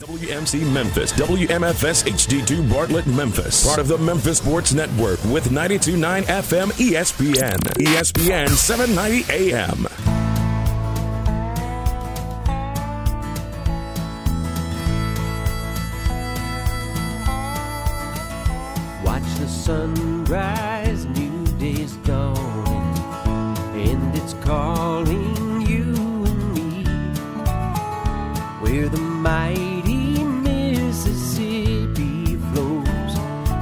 WMC Memphis, WMFS HD2 Bartlett, Memphis. Part of the Memphis Sports Network with 92.9 FM ESPN. ESPN 790 AM. Watch the sunrise, new day's dawning, and it's calling you and me. Where the mighty Mississippi flows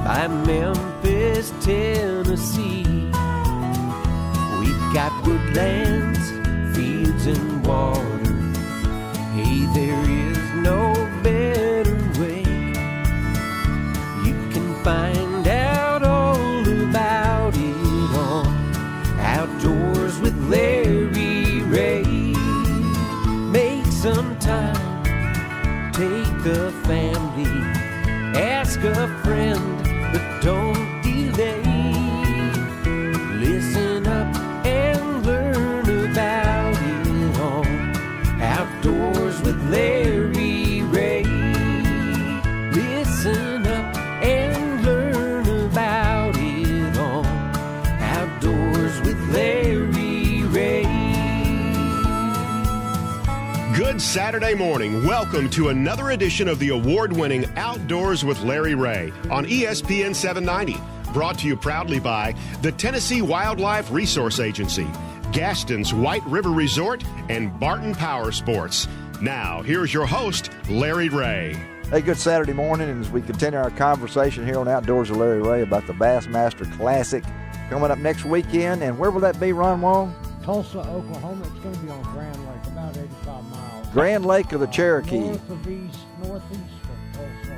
by Memphis, Tennessee. We've got woodlands, fields, and water. Hey, there is no better way. You can find out all about it on Outdoors with Larry Ray. Make some time, take the family, ask a friend, but don't delay. Listen up and learn about it on Outdoors with Larry Ray. Listen up and learn about it on Outdoors with Larry Ray. Good Saturday morning. Welcome to another edition of the award-winning Outdoors with Larry Ray on ESPN 790. Brought to you proudly by the Tennessee Wildlife Resource Agency, Gaston's White River Resort, and Barton Power Sports. Now, here's your host, Larry Ray. Hey, good Saturday morning, and as we continue our conversation here on Outdoors with Larry Ray about the Bassmaster Classic coming up next weekend, and where will that be, Ron Wong? Tulsa, Oklahoma. It's going to be on Grand Lake, about 85 miles. Grand Lake of the Cherokee. Northeast of Tulsa, Oklahoma.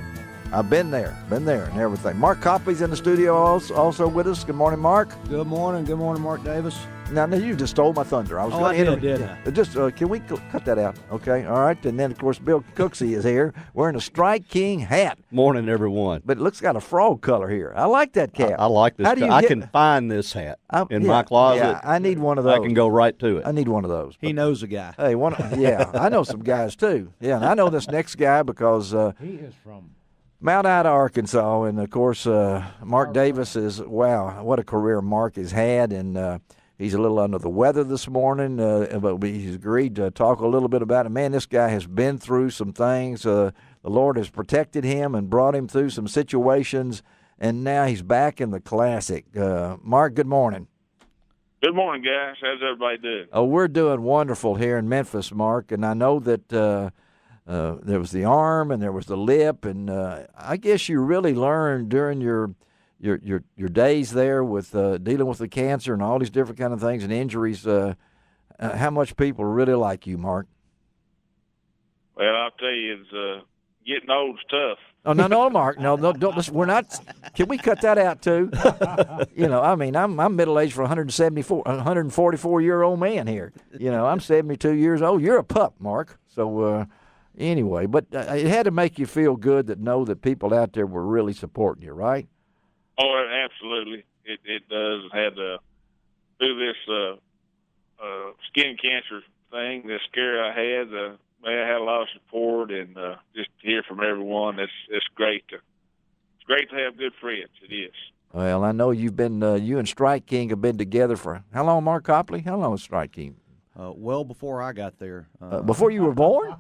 I've been there and everything. Mark Copley's in the studio also with us. Good morning, Mark. Good morning, Mark Davis. Now, you just stole my thunder. I was going to interview. Just can we cut that out? Okay, all right. And then, of course, Bill Cooksey is here wearing a Strike King hat. Morning, everyone. But it looks got a frog color here. I like that cap. I like this. I can find this hat in my closet. Yeah, I need one of those. I can go right to it. I need one of those. He knows a guy. Hey, I know some guys too. Yeah, and I know this next guy because he is from Mount Ida, Arkansas, and of course, Mark Davis is what a career Mark has had, and he's a little under the weather this morning, but he's agreed to talk a little bit about it. Man, this guy has been through some things. The Lord has protected him and brought him through some situations, and now he's back in the Classic. Mark, good morning. Good morning, guys. How's everybody doing? Oh, we're doing wonderful here in Memphis, Mark, and I know that there was the arm and there was the lip, and I guess you really learned during your days there with dealing with the cancer and all these different kind of things and injuries, how much people really like you, Mark. Well, I'll tell you, it's getting old's tough. Oh, no, Mark. No, don't listen. We're not. Can we cut that out too? I'm middle aged for 144-year-old man here. I'm 72 years old. You're a pup, Mark. So anyway, but it had to make you feel good to know that people out there were really supporting you, right? Oh, absolutely. It does. Had to do this skin cancer thing, this scare I had. I had a lot of support, and just to hear from everyone, it's great. It's great to have good friends. It is. Well, I know you've been you and Strike King have been together for how long, Mark Copley? How long was Strike King? Well before I got there. Before you were born?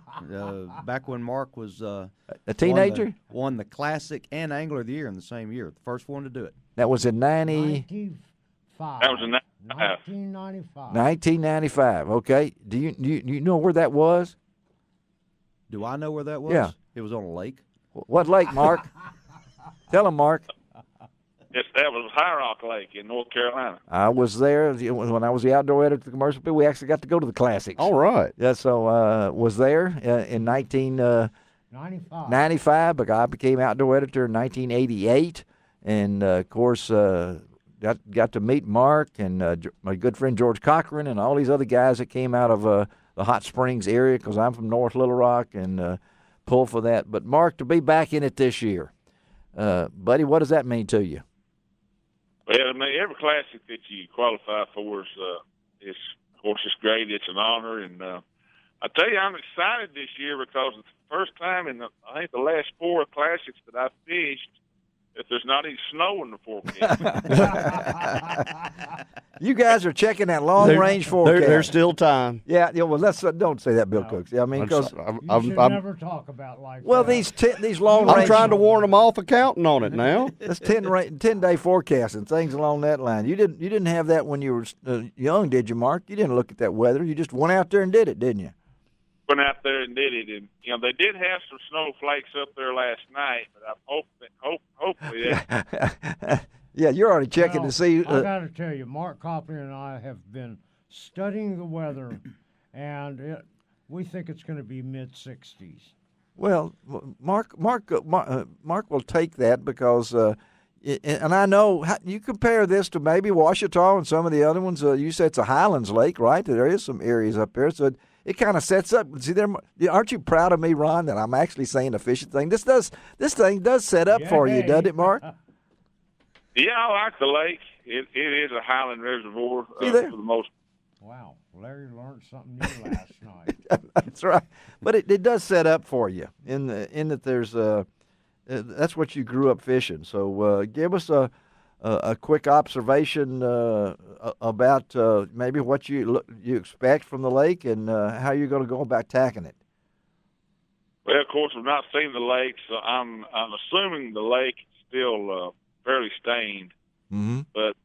Back when Mark was a teenager? Won the Classic and Angler of the Year in the same year. The first one to do it. That was in 95. That was in 1995. 1995. Okay. Do you know where that was? Do I know where that was? Yeah. It was on a lake. What lake, Mark? Tell him, Mark. Yes, that was High Rock Lake in North Carolina. I was there when I was the outdoor editor of the Commercial Bill. We actually got to go to the Classics. All right. Yeah, so was there in 1995. But I became outdoor editor in 1988, and of course got to meet Mark and my good friend George Cochran and all these other guys that came out of the Hot Springs area because I'm from North Little Rock and pull for that. But Mark, to be back in it this year, buddy, what does that mean to you? Well, I mean, every Classic that you qualify for is of course, it's great. It's an honor, and I tell you, I'm excited this year because it's the first time in I think the last 4 classics that I've fished that there's not any snow in the forecast. You guys are checking that long-range forecast. There's still time. Yeah. Well, let's don't say that, Bill Cooks. I mean, because You should never talk about like well, that. these long-range. I'm trying to warn them off counting on it now. That's 10-day forecast and things along that line. You didn't have that when you were young, did you, Mark? You didn't look at that weather. You just went out there and did it, didn't you? Went out there and did it, and they did have some snowflakes up there last night, but I'm hopefully that. Yeah, you're already checking Well, to see. I got to tell you, Mark Copley and I have been studying the weather, and we think it's going to be mid-60s. Well, Mark will take that because, and I know you compare this to maybe Ouachita and some of the other ones. You said it's a Highlands Lake, right? There is some areas up there, so it kind of sets up. See, aren't you proud of me, Ron, that I'm actually saying a fishing thing? This thing does set up for you, doesn't it, Mark? Yeah, I like the lake. It is a highland reservoir for the most. Wow, Larry learned something new last night. That's right, but it does set up for you in that there's that's what you grew up fishing. So give us a quick observation about maybe what you expect from the lake and how you're going to go about attacking it. Well, of course, I've not seen the lake, so I'm assuming the lake is still fairly stained. Mm-hmm. But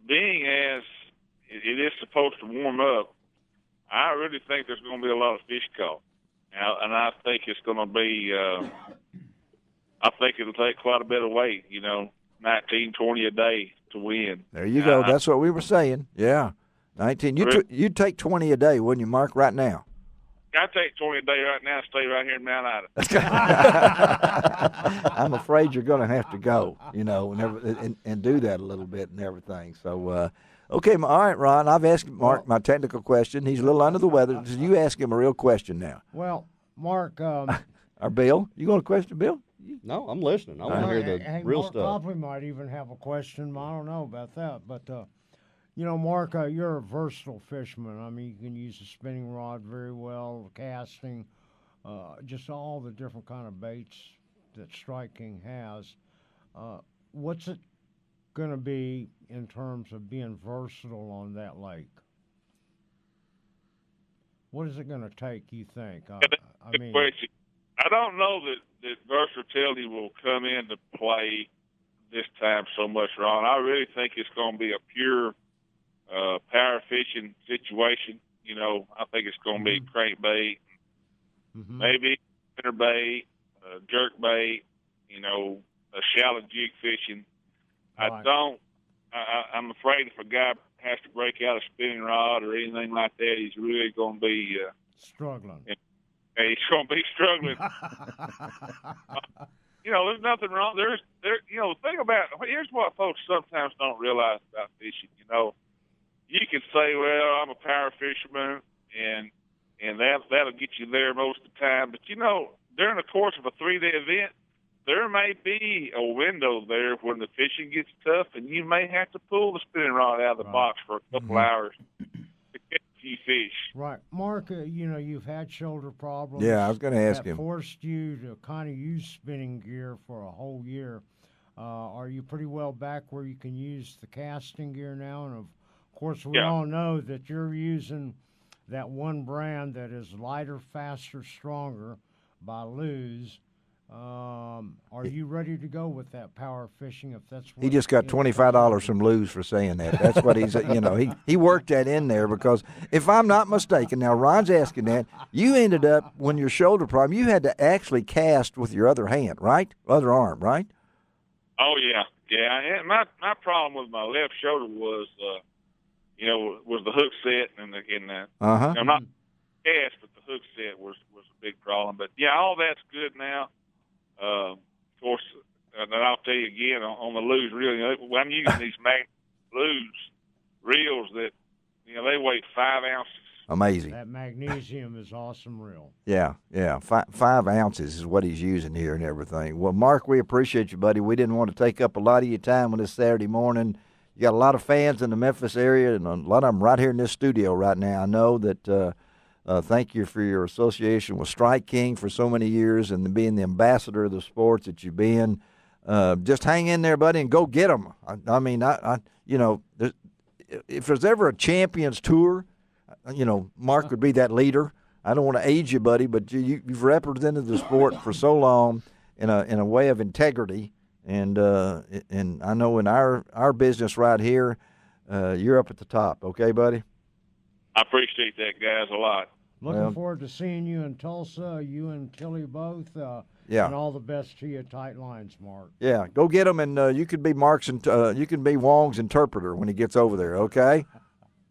being as it is supposed to warm up, I really think there's going to be a lot of fish caught. And I think it's going to be, I think it'll take quite a bit of weight, 19, 20 a day to win. There you go. That's what we were saying. Yeah. 19. You'd take 20 a day, wouldn't you, Mark, right now? I take 20 a day right now and stay right here in Mount Ida. I'm afraid you're going to have to go, and do that a little bit and everything. So, okay, all right, Ron, I've asked Mark my technical question. He's a little under the weather. You ask him a real question now. Well, Mark. Or Bill, you got a question, Bill? No, I'm listening. I want to hear the real Mark stuff. Copley might even have a question. I don't know about that. But, Mark, you're a versatile fisherman. I mean, you can use a spinning rod very well, casting, just all the different kind of baits that Strike King has. What's it going to be in terms of being versatile on that lake? What is it going to take, you think? I mean, question. I don't know that versatility will come into play this time so much, Ron. I really think it's going to be a pure power fishing situation. I think it's going to be crankbait, maybe spinnerbait, jerkbait, a shallow jig fishing. Right. I'm afraid if a guy has to break out a spinning rod or anything like that, he's really going to be struggling. He's going to be struggling. There's nothing wrong. The thing about here's what folks sometimes don't realize about fishing. You can say, "Well, I'm a power fisherman," and that'll get you there most of the time. But during the course of a 3-day event, there may be a window there when the fishing gets tough, and you may have to pull the spinning rod out of the box for a couple hours to catch a few fish. Right. Mark, you've had shoulder problems. Yeah, I was going to ask him. That forced you to kind of use spinning gear for a whole year. Are you pretty well back where you can use the casting gear now? And, of course, we all know that you're using that one brand that is lighter, faster, stronger by Lew's. Are you ready to go with that power fishing? If that's what he just got $25 from Lew's for saying that. That's what he's he worked that in there because if I'm not mistaken, now Ron's asking that you ended up when your shoulder problem, you had to actually cast with your other hand, right? Other arm, right? Oh yeah. And my problem with my left shoulder was was the hook set and the I'm not cast, but the hook set was a big problem. But yeah, all that's good now. Of course, and I'll tell you again on the Lew's reel. I'm using these Lew's reels that they weigh 5 ounces. Amazing. That magnesium is awesome reel. Yeah. 5 ounces is what he's using here and everything. Well, Mark, we appreciate you, buddy. We didn't want to take up a lot of your time on this Saturday morning. You got a lot of fans in the Memphis area, and a lot of them right here in this studio right now. I know that Thank you for your association with Strike King for so many years and being the ambassador of the sports that you've been. Just hang in there, buddy, and go get them. If there's ever a champions tour, Mark would be that leader. I don't want to age you, buddy, but you've represented the sport for so long in a way of integrity, and I know in our business right here, you're up at the top. Okay, buddy? I appreciate that, guys, a lot. Looking forward to seeing you in Tulsa, you and Tilly both. Yeah. And all the best to you, Tight Lines, Mark. Yeah, go get him, and you can be you can be Wong's interpreter when he gets over there. Okay.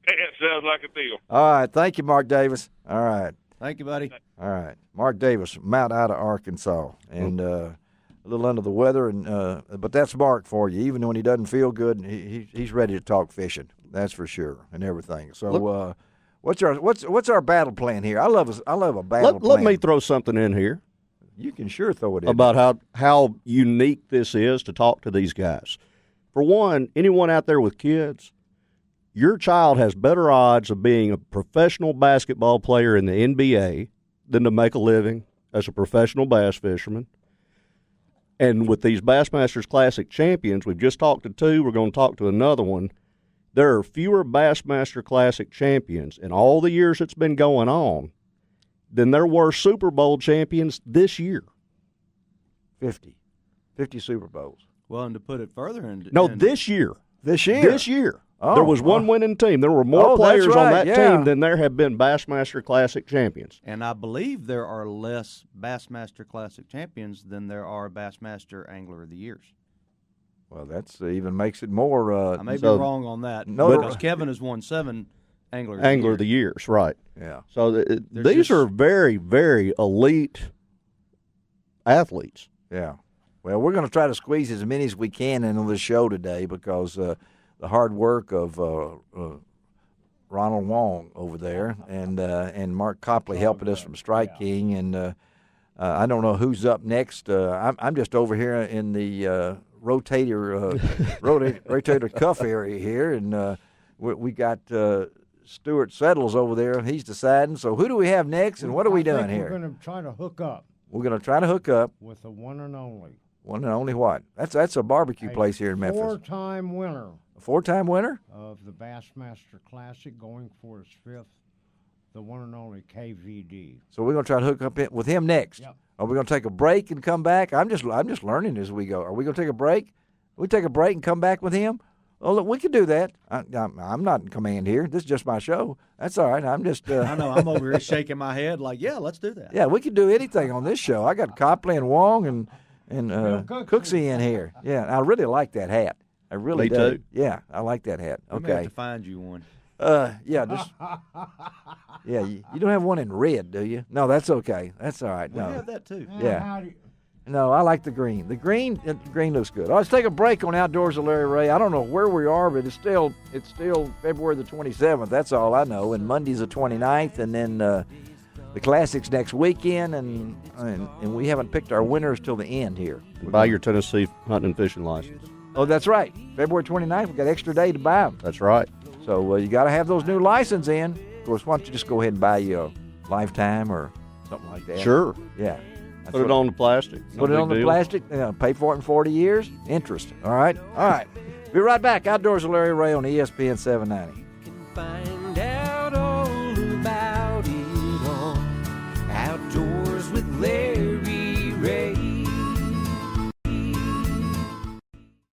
It sounds like a deal. All right, thank you, Mark Davis. All right. Thank you, buddy. All right, Mark Davis, Mount Ida, Arkansas, and a little under the weather, but that's Mark for you. Even when he doesn't feel good, he's ready to talk fishing. That's for sure, and everything. So, what's our battle plan here? I love a battle plan. Let me throw something in here. You can sure throw it in. About how unique this is to talk to these guys. For one, anyone out there with kids, your child has better odds of being a professional basketball player in the NBA than to make a living as a professional bass fisherman. And with these Bassmasters Classic champions, we've just talked to two, we're going to talk to another one. There are fewer Bassmaster Classic champions in all the years it's been going on than there were Super Bowl champions this year. 50 Super Bowls. Well, and to put it further, this year. This year? This year. Oh, there was one winning team. There were more players on that team than there have been Bassmaster Classic champions. And I believe there are less Bassmaster Classic champions than there are Bassmaster Angler of the Years. Well, that's even makes it more. I may be wrong on that, because Kevin has won 7 Angler of the Years, right. Yeah. So these are very, very elite athletes. Yeah. Well, we're going to try to squeeze as many as we can into the show today because the hard work of Ronald Wong over there and Mark Copley helping us from Strike King. And I don't know who's up next. I'm just over here in the rotator cuff area here, and we got Stuart Settles over there, and he's deciding. So who do we have next, and what are we doing here? We're going to try to hook up. We're going to try to hook up with the one and only. One and only what? That's a barbecue place here in Memphis. Four-time winner. A four-time winner? Of the Bassmaster Classic, going for his 5th, the one and only KVD. So we're going to try to hook up with him next. Yep. Are we going to take a break and come back? I'm just learning as we go. Are we going to take a break? We take a break and come back with him? Oh, look, we can do that. I'm not in command here. This is just my show. That's all right. I'm just. I know. I'm over here shaking my head like, yeah, let's do that. Yeah, we can do anything on this show. I got Copley and Wong and Cooksey in here. Yeah, I really like that hat. I really do. Too. Yeah, I like that hat. We Okay. may have to find you one. Yeah, just. Yeah, you don't have one in red, do you? No, that's okay. That's all right. We No. have that too. Yeah. No, I like the green. The green looks good. Let's take a break on Outdoors with Larry Ray. I don't know where we are, but it's still February the 27th. That's all I know. And Monday's the 29th, and then the Classic's next weekend, and we haven't picked our winners till the end here. Buy your Tennessee hunting and fishing license. Oh, that's right. February 29th, we got extra day to buy them. That's right. So you got to have those new licenses in. Of course, why don't you just go ahead and buy you a lifetime or something like that? Sure. Yeah. Put it on the plastic. Put it on the plastic. Pay for it in 40 years. Interest. All right. All right. Be right back. Outdoors with Larry Ray on ESPN 790.